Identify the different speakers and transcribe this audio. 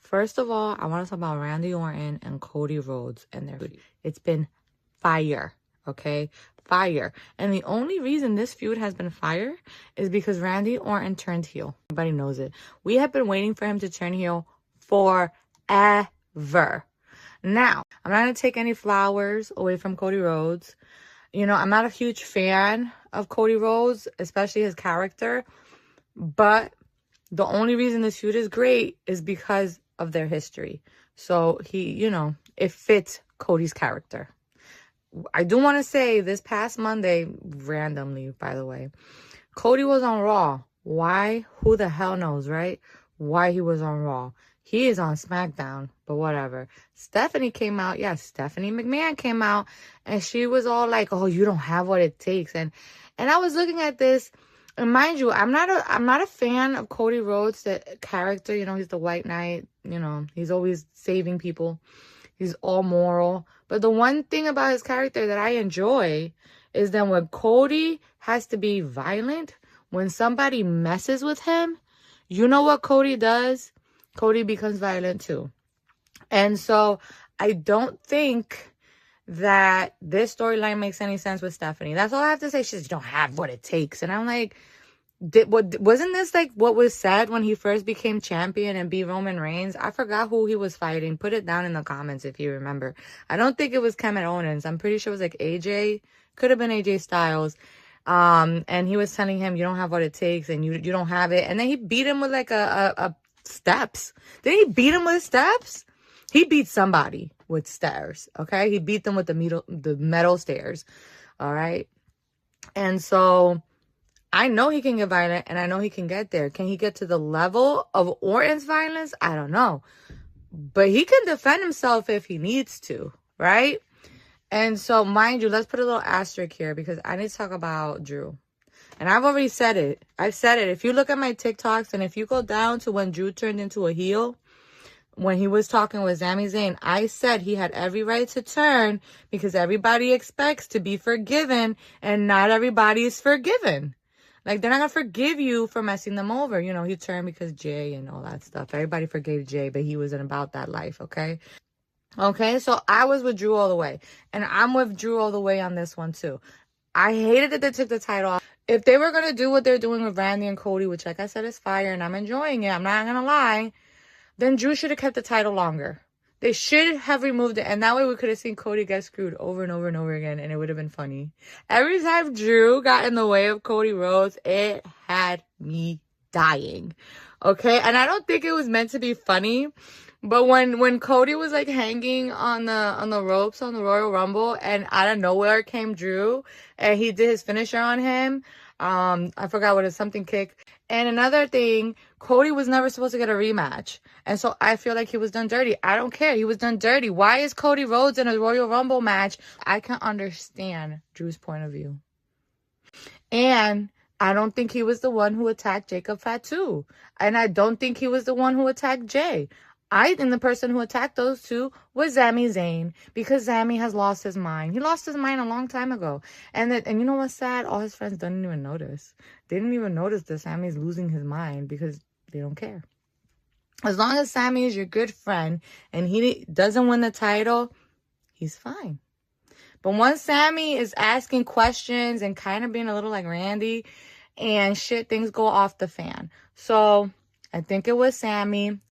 Speaker 1: First of all, I want to talk about Randy Orton and Cody Rhodes and their feud. It's been fire, okay? Fire. And the only reason this feud has been fire is because Randy Orton turned heel. Everybody knows it. We have been waiting for him to turn heel forever. Now, I'm not going to take any flowers away from Cody Rhodes. You know, I'm not a huge fan of Cody Rhodes, especially his character. But the only reason this feud is great is because of their history. So it fits Cody's character. I do want to say this past Monday, randomly, by the way, Cody was on Raw. Why? Who the hell knows, right? Why he was on Raw. He is on SmackDown, but whatever. Stephanie came out. Yeah, Stephanie McMahon came out, and she was all like, "Oh, you don't have what it takes." And I was looking at this, and mind you, I'm not a fan of Cody Rhodes, the character. You know, he's the White Knight. You know, he's always saving people. He's all moral. But the one thing about his character that I enjoy is that when Cody has to be violent, when somebody messes with him, you know what Cody does? Cody becomes violent too. And so I don't think that this storyline makes any sense with Stephanie. That's all I have to say. She says, "You don't have what it takes." And I'm like, wasn't this like what was said when he first became champion and beat Roman Reigns? I forgot who he was fighting. Put it down in the comments if you remember. I don't think it was Kevin Owens. I'm pretty sure it was like AJ. Could have been AJ Styles. And he was telling him, "You don't have what it takes, and you don't have it." And then he beat him with like a steps. Did he beat him with steps? He beat somebody with stairs. Okay, he beat them with the metal stairs. All right, and so I know he can get violent, and I know he can get there. Can he get to the level of Orton's violence? I don't know. But he can defend himself if he needs to, right? And so, mind you, let's put a little asterisk here because I need to talk about Drew. And I've already said it. I've said it. If you look at my TikToks and if you go down to when Drew turned into a heel, when he was talking with Sami Zayn, I said he had every right to turn because everybody expects to be forgiven and not everybody is forgiven. Like, they're not going to forgive you for messing them over. You know, he turned because Jay and all that stuff. Everybody forgave Jay, but he wasn't about that life, okay? Okay, so I was with Drew all the way. And I'm with Drew all the way on this one, too. I hated that they took the title off. If they were going to do what they're doing with Randy and Cody, which, like I said, is fire, and I'm enjoying it, I'm not going to lie, then Drew should have kept the title longer. They should have removed it, and that way we could have seen Cody get screwed over and over and over again, and it would have been funny. Every time Drew got in the way of Cody Rhodes, it had me dying. Okay? And I don't think it was meant to be funny, but when Cody was like hanging on the ropes on the Royal Rumble, and out of nowhere came Drew, and he did his finisher on him. I forgot what it is, something kick. And another thing, Cody was never supposed to get a rematch. And so I feel like he was done dirty. I don't care. He was done dirty. Why is Cody Rhodes in a Royal Rumble match? I can understand Drew's point of view. And I don't think he was the one who attacked Jacob Fatu. And I don't think he was the one who attacked Jay. I think the person who attacked those two was Sami Zayn because Sami has lost his mind. He lost his mind a long time ago. And you know what's sad? All his friends didn't even notice. They didn't even notice that Sami's losing his mind because they don't care. As long as Sami is your good friend and he doesn't win the title, he's fine. But once Sami is asking questions and kind of being a little like Randy and shit, things go off the fan. So I think it was Sami.